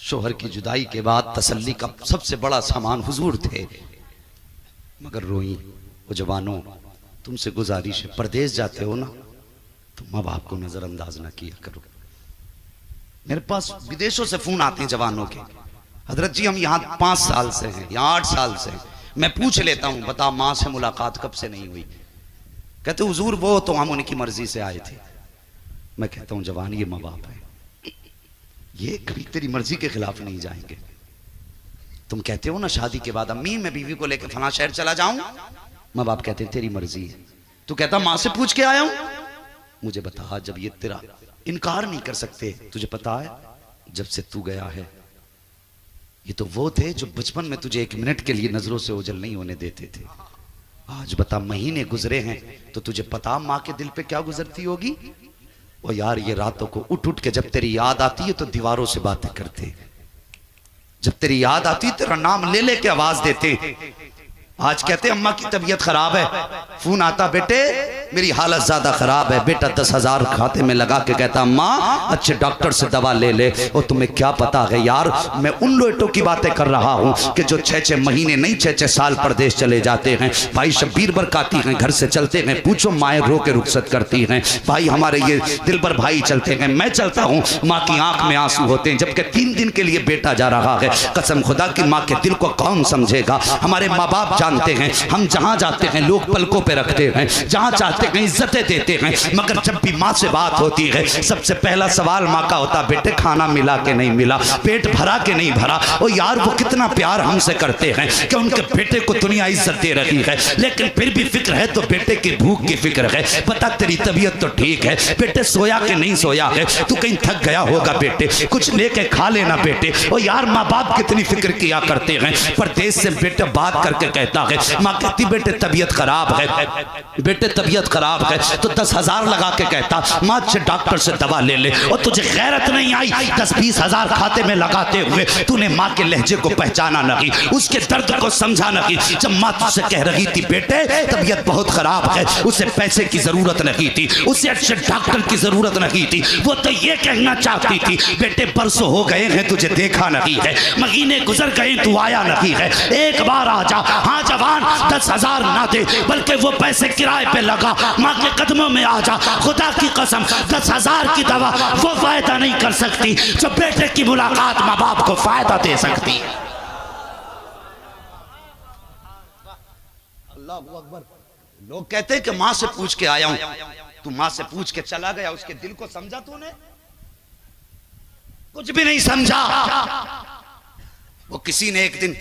शोहर की जुदाई के बाद तसल्ली का सबसे बड़ा सामान हुजूर थे, मगर रोई। वो जवानों, तुमसे गुजारिश है, परदेश जाते हो ना तो माँ बाप को नजरअंदाज ना किया करो। मेरे पास विदेशों से फोन आते हैं जवानों के, हजरत जी हम यहाँ 5 साल से हैं, यहाँ 8 साल से हैं। मैं पूछ लेता हूँ बता माँ से मुलाकात कब से नहीं हुई? कहते हुजूर वो तो हम उनकी मर्जी से आए थे। मैं कहता हूँ जवान ये माँ बाप है, ये कभी तेरी मर्जी के खिलाफ नहीं जाएंगे। तुम कहते हो ना शादी के बाद अम्मी मैं बीवी को लेकर फला शहर चला जाऊं, माँ बाप कहते हैं तेरी मर्जी है। तू कहता माँ से पूछ के आया हूं, मुझे बता जब ये तेरा इनकार नहीं कर सकते, तुझे पता है जब से तू गया है ये तो वो थे जो बचपन में तुझे 1 मिनट के लिए नजरों से ओझल नहीं होने देते थे। आज बता महीने गुजरे हैं तो तुझे पता माँ के दिल पे क्या गुजरती होगी। और यार ये रातों को उठ उठ के जब तेरी याद आती है तो दीवारों से बातें करते, जब तेरी याद आती है तेरा नाम ले लेके आवाज देते। आज कहते अम्मा की तबीयत खराब है, फोन आता बेटे मेरी हालत ज्यादा खराब है, बेटा 10,000 खाते में लगा के कहता अम्मा अच्छे डॉक्टर से दवा ले ले। और तुम्हें क्या पता है यार मैं उन लोटों की बातें कर रहा हूँ कि जो 6-6 महीने नहीं 6-6 साल परदेश चले जाते हैं। भाई शब्बीर बरकाती हैं घर से चलते हैं, पूछो माएँ रो के रुखसत करती हैं। भाई हमारे ये दिलबर भाई चलते हैं, मैं चलता हूँ माँ की आंख में आंसू होते हैं, जबकि 3 दिन के लिए बेटा जा रहा है। कसम खुदा की माँ के दिल को कौन समझेगा। हमारे माँ बाप जानते हैं हम जहाँ जाते हैं लोग पलकों पे रखते हैं, जहाँ चाहते हैं इज्जतें देते हैं, मगर जब भी माँ से बात होती है सबसे पहला सवाल माँ का होता बेटे खाना मिला के नहीं मिला, पेट भरा के नहीं भरा। और यार वो कितना प्यार हमसे करते हैं कि उनके बेटे को दुनिया इज्जत दे रही है, लेकिन फिर भी फिक्र है तो बेटे की भूख की फिक्र है। पता तेरी तबीयत तो ठीक है, बेटे सोया के नहीं सोया है, तू कहीं थक गया होगा बेटे कुछ लेके खा लेना बेटे। और यार माँ बाप कितनी फिक्र किया करते हैं। परदेश से बेटे बात करके कहता है माँ कहती बेटे तबीयत खराब है, बेटे तबीयत खराब है, तो 10,000 लगा के कहता माँ अच्छे डॉक्टर से दवा ले ले। और तुझे गैरत नहीं आई 10-20 हजार खाते में लगाते हुए तूने माँ के लहजे को पहचाना नहीं, उसके दर्द को समझा नहीं। जब माँ तुझसे कह रही थी बेटे तबीयत बहुत खराब है, उसे पैसे की जरूरत नहीं थी, उसे अच्छे डॉक्टर की जरूरत नहीं थी, वो तो ये कहना चाहती थी बेटे बरसों हो गए हैं तुझे देखा नहीं है, महीने गुजर गए तू आया नहीं है, एक बार आ जा। हाँ जवान 10,000 ना दे बल्कि वो पैसे किराए पे लगा, माँ के कदमों में आ जा। खुदा की कसम 10,000 की दवा वो फायदा नहीं कर सकती जो बेटे की मुलाकात माँ बाप को फायदा दे सकती है। अल्लाह अकबर। लोग कहते हैं कि माँ से पूछ के आया हूं, तू माँ से पूछ के चला गया, उसके दिल को समझा तूने? कुछ भी नहीं समझा। वो किसी ने एक दिन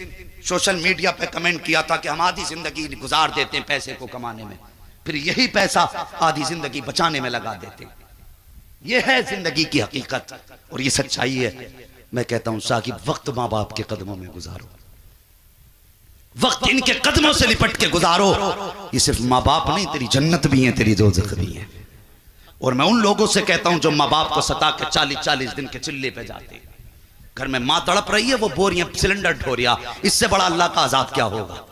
सोशल मीडिया पे कमेंट किया था कि हम आधी जिंदगी गुजार देते हैं पैसे को कमाने में, फिर यही पैसा आधी जिंदगी बचाने में लगा देते हैं। ये है जिंदगी की हकीकत और ये सच्चाई है। मैं कहता हूं साकिब वक्त माँ बाप के कदमों में गुजारो, वक्त इनके कदमों से लिपट के गुजारो। ये सिर्फ माँ बाप नहीं, तेरी जन्नत भी है, तेरी दोज़ख भी है। और मैं उन लोगों से कहता हूं जो माँ बाप को सता के 40-40 दिन के चिल्ले पे जाते हैं। घर में माँ तड़प रही है, वो बोरियां सिलेंडर ढो रिया, इससे बड़ा अल्लाह का अजाब क्या होगा।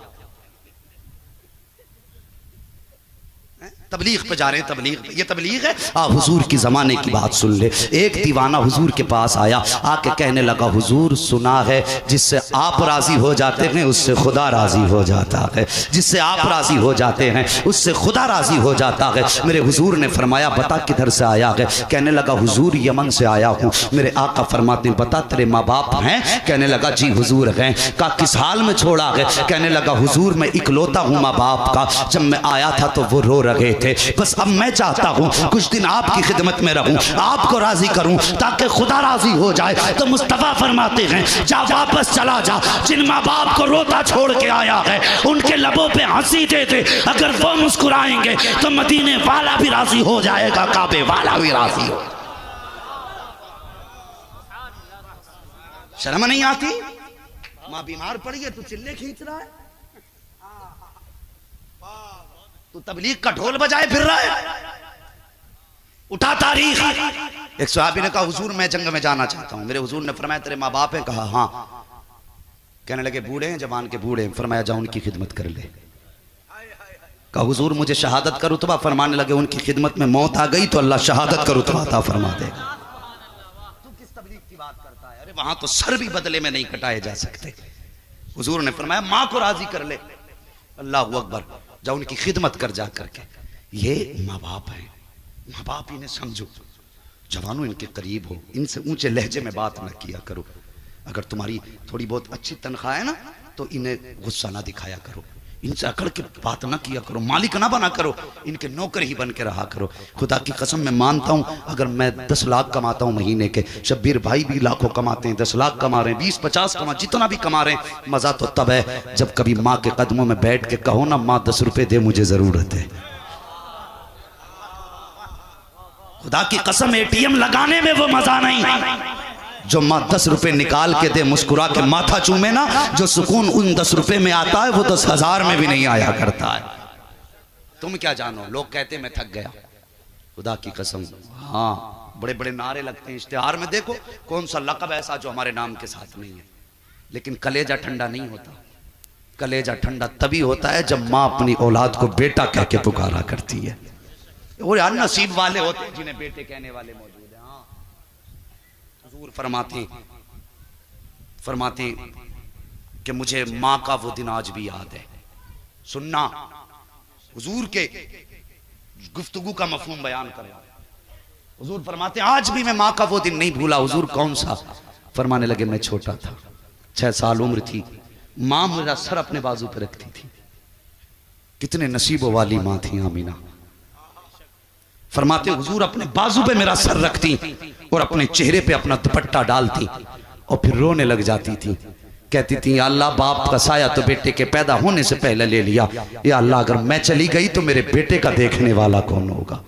तबलीग पे जा रहे हैं, तबलीग ये तबलीग है। हुजूर की ज़माने की बात सुन ले। एक दीवाना हुजूर के पास आया, आके कहने लगा हुजूर सुना है जिससे आप राजी हो जाते हैं उससे खुदा राजी हो जाता है, जिससे आप राजी हो जाते हैं उससे खुदा राजी हो जाता है। मेरे हुजूर ने फरमाया बता किधर से आया है। कहने लगा हुजूर यमन से आया हूँ। मेरे आका फरमाते बता तेरे माँ बाप हैं। कहने लगा जी हुजूर हैं। कहा किस हाल में छोड़ा है। कहने लगा हुजूर मैं इकलौता हूँ माँ बाप का, जब मैं आया था तो वो रो रहे थे, बस अब मैं चाहता हूं कुछ दिन आपकी खिदमत में रहूं, आपको राजी करूं ताकि खुदा राजी हो जाए। तो मुस्तफा फरमाते हैं जा वापस चला जा, जिन माँ बाप को रोता छोड़ के आया है उनके लबों पे हंसी दे दे, अगर वो मुस्कुराएंगे तो मदीने वाला भी राजी हो जाएगा, काबे वाला भी राजी हो। शर्म नहीं आती? माँ बीमार पड़ी है, तू चिल्ले खींच रहा है, तू तबलीग का ढोल बजाए फिर रहा है। उठा तारीख। एक सहाबी ने कहा हुजूर मैं जंग में जाना चाहता हूं। मेरे हुजूर ने फरमाया तेरे माँ बाप हैं? कहा हाँ। कहने लगे बूढ़े हैं, जवान के बूढ़े हैं? फरमाया जा उनकी खिदमत कर ले। कहा हुजूर मुझे शहादत का रुतबा? फरमाने लगे उनकी खिदमत में मौत आ गई तो अल्लाह शहादत का रुतबा अता फरमा देगा। तू किस तबलीग की बात करता है? अरे वहां तो सर भी बदले में नहीं कटाए जा सकते। हुजूर ने फरमाया माँ को राजी कर ले। अल्लाह अकबर, जा उनकी खिदमत कर जा करके। ये माँ बाप हैं, माँ बाप इन्हें समझो। जवानों इनके करीब हो, इनसे ऊंचे लहजे में बात न किया करो। अगर तुम्हारी थोड़ी बहुत अच्छी तनख्वाह है ना तो इन्हें गुस्सा ना दिखाया करो, इनसे अकड़ के बात ना किया करो, मालिक ना बना करो, इनके नौकर ही बन के रहा करो। खुदा की कसम मैं मानता हूं अगर मैं 10 लाख कमाता हूं महीने के, शब्बीर भाई भी लाखों कमाते हैं, 10 लाख कमा रहे हैं, 20-50 कमा, जितना भी कमा रहे हैं, मजा तो तब है जब कभी माँ के कदमों में बैठ के कहो ना माँ 10 रुपए दे मुझे जरूरत है। खुदा की कसम ATM लगाने में वो मजा नहीं जो माँ 10 रुपए निकाल के दे, मुस्कुरा के माथा चूमे ना, जो सुकून उन 10 रुपए में आता है वो 10,000 में भी नहीं आया करता है। तुम क्या जानो, लोग कहते मैं थक गया। खुदा की कसम हाँ बड़े बड़े नारे लगते हैं इश्तिहार में, देखो कौन सा लक़ब ऐसा जो हमारे नाम के साथ नहीं है, लेकिन कलेजा ठंडा नहीं होता। कलेजा ठंडा तभी होता है जब माँ अपनी औलाद को बेटा कह के पुकारा करती है। और यार नसीब वाले होते हैं जिन्हें बेटे कहने वाले मौजूद हैं। हाँ हुजूर फरमाते कि मुझे माँ का वो दिन आज भी याद है। सुनना हुजूर के गुफ्तगू का मफहूम बयान कर रहा हूं। हुजूर फरमाते आज भी मैं माँ का वो दिन नहीं भूला। हुजूर कौन सा? फरमाने लगे मैं छोटा था, 6 साल उम्र थी, माँ मेरा सर अपने बाजू पर रखती थी। कितने नसीबों वाली माँ थी आमीना। फरमाते हुजूर अपने बाजू पे मेरा सर रखती और अपने चेहरे पे अपना दुपट्टा डालती और फिर रोने लग जाती थी। कहती थी अल्लाह बाप का साया तो बेटे के पैदा होने से पहले ले लिया, या अल्लाह अगर मैं चली गई तो मेरे बेटे का देखने वाला कौन होगा।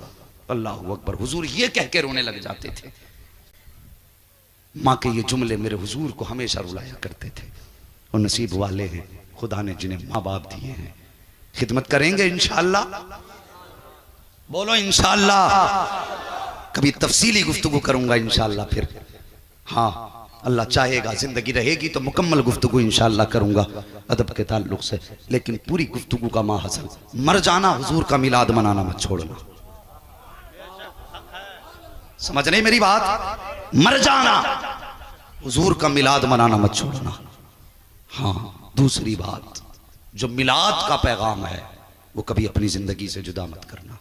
अल्लाह अकबर। हुजूर ये कह के रोने लग जाते थे। माँ के ये जुमले मेरे हुजूर को हमेशा रुलाया करते थे। और नसीब वाले हैं खुदा ने जिन्हें माँ बाप दिए हैं। खिदमत करेंगे इंशाअल्लाह, बोलो इंशाअल्लाह। कभी तफसीली गुफ्तगू करूंगा इंशाअल्लाह फिर। हाँ अल्लाह चाहेगा जिंदगी रहेगी तो मुकम्मल गुफ्तगू इंशाअल्लाह करूंगा अदब के ताल्लुक से। लेकिन पूरी गुफ्तगू का माहसल मर जाना, हुजूर का मिलाद मनाना मत छोड़ना। समझ नहीं मेरी बात? मर जाना, हुजूर का मिलाद मनाना मत छोड़ना। हाँ दूसरी बात, जो मिलाद का पैगाम है वो कभी अपनी जिंदगी से जुदा मत करना।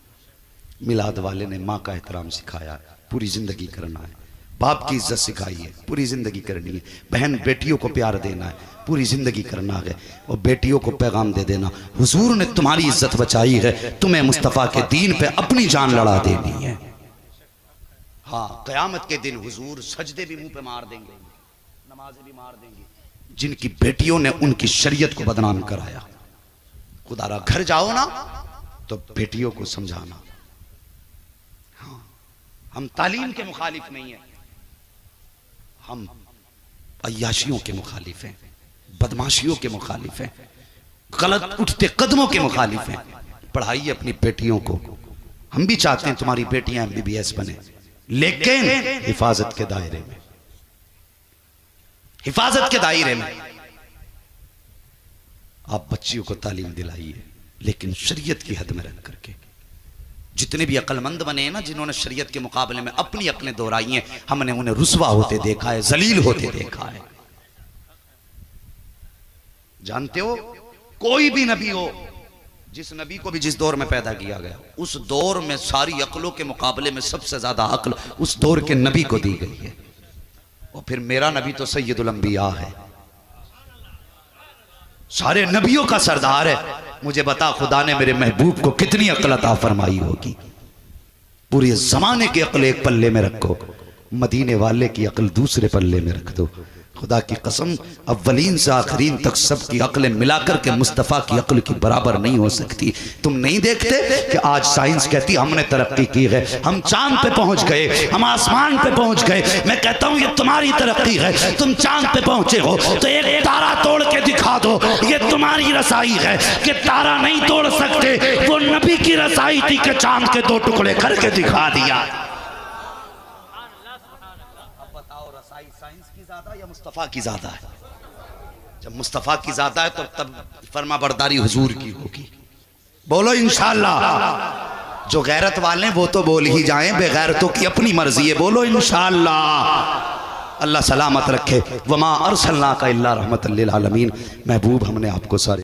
मिलाद वाले ने माँ का एहतराम सिखाया है, पूरी जिंदगी करना है। बाप की इज्जत सिखाई है, पूरी जिंदगी करनी है। बहन बेटियों को प्यार देना है, पूरी जिंदगी करना है। और बेटियों को पैगाम दे देना, हुजूर ने तुम्हारी इज्जत बचाई है, तुम्हें मुस्तफ़ा के दीन पे अपनी जान लड़ा देनी है। हाँ क़यामत के दिन हुजूर सजदे भी मुंह पे मार देंगे, नमाजें भी मार देंगे जिनकी बेटियों ने उनकी शरीयत को बदनाम कराया। खुदारा घर जाओ ना तो बेटियों को समझाना। हाँ हम तालीम के मुखालिफ नहीं है, हम अय्याशियों के मुखालिफ हैं, बदमाशियों के मुखालिफ हैं। गलत उठते कदमों के मुखालिफ हैं। पढ़ाइए अपनी बेटियों को, हम भी चाहते हैं तुम्हारी बेटियां MBBS बने, लेकिन हिफाजत के दायरे में, हिफाजत के दायरे में आप बच्चियों को तालीम दिलाइए, लेकिन शरीयत की हद में रख करके। जितने भी अक्लमंद बने हैं ना, जिन्होंने शरीयत के मुकाबले में अपनी अक्लें दोहराई हैं, हमने उन्हें रुसवा होते देखा है, जलील होते देखा है। जानते हो, कोई भी नबी हो, जिस नबी को भी जिस दौर में पैदा किया गया, उस दौर में सारी अक्लों के मुकाबले में सबसे ज्यादा अक्ल उस दौर के नबी को दी गई है। और फिर मेरा नबी तो सैयदुल अंबिया है, सारे नबियों का सरदार है। मुझे बता, खुदा ने मेरे महबूब को कितनी अक्ल अता फरमाई होगी। पूरे जमाने की अक्ल एक पल्ले में रखो, मदीने वाले की अक्ल दूसरे पल्ले में रख दो। खुदा की कसम, अव्वलीन से आखिरीन तक सबकी अक्लें मिलाकर के मुस्तफ़ा की अक्ल की बराबर नहीं हो सकती। तुम नहीं देखते कि आज साइंस कहती हमने तरक्की की है, हम चांद पे पहुंच गए, हम आसमान पे पहुंच गए। मैं कहता हूं ये तुम्हारी तरक्की है, तुम चांद पे पहुंचे हो तो एक तारा तोड़ के दिखा दो, ये तुम्हारी रसाई है कि तारा नहीं तोड़ सकते। वो नबी की रसाई थी कि चांद के 2 टुकड़े करके दिखा दिया। साइंस की ज्यादा या मुस्तफा की ज्यादा है? जब मुस्तफा की ज्यादा है तो तब फरमा बरदारी हुजूर की होगी। बोलो इंशाअल्लाह। जो गैरत वाले हैं वो तो बोल ही जाएं, बेगैरतों की अपनी मर्जी है। बोलो इंशाअल्लाह। अल्लाह सलामत रखे। वमा अरसलनाका इल्ला रहमतल लिल आलमीन। महबूब, हमने आपको सारे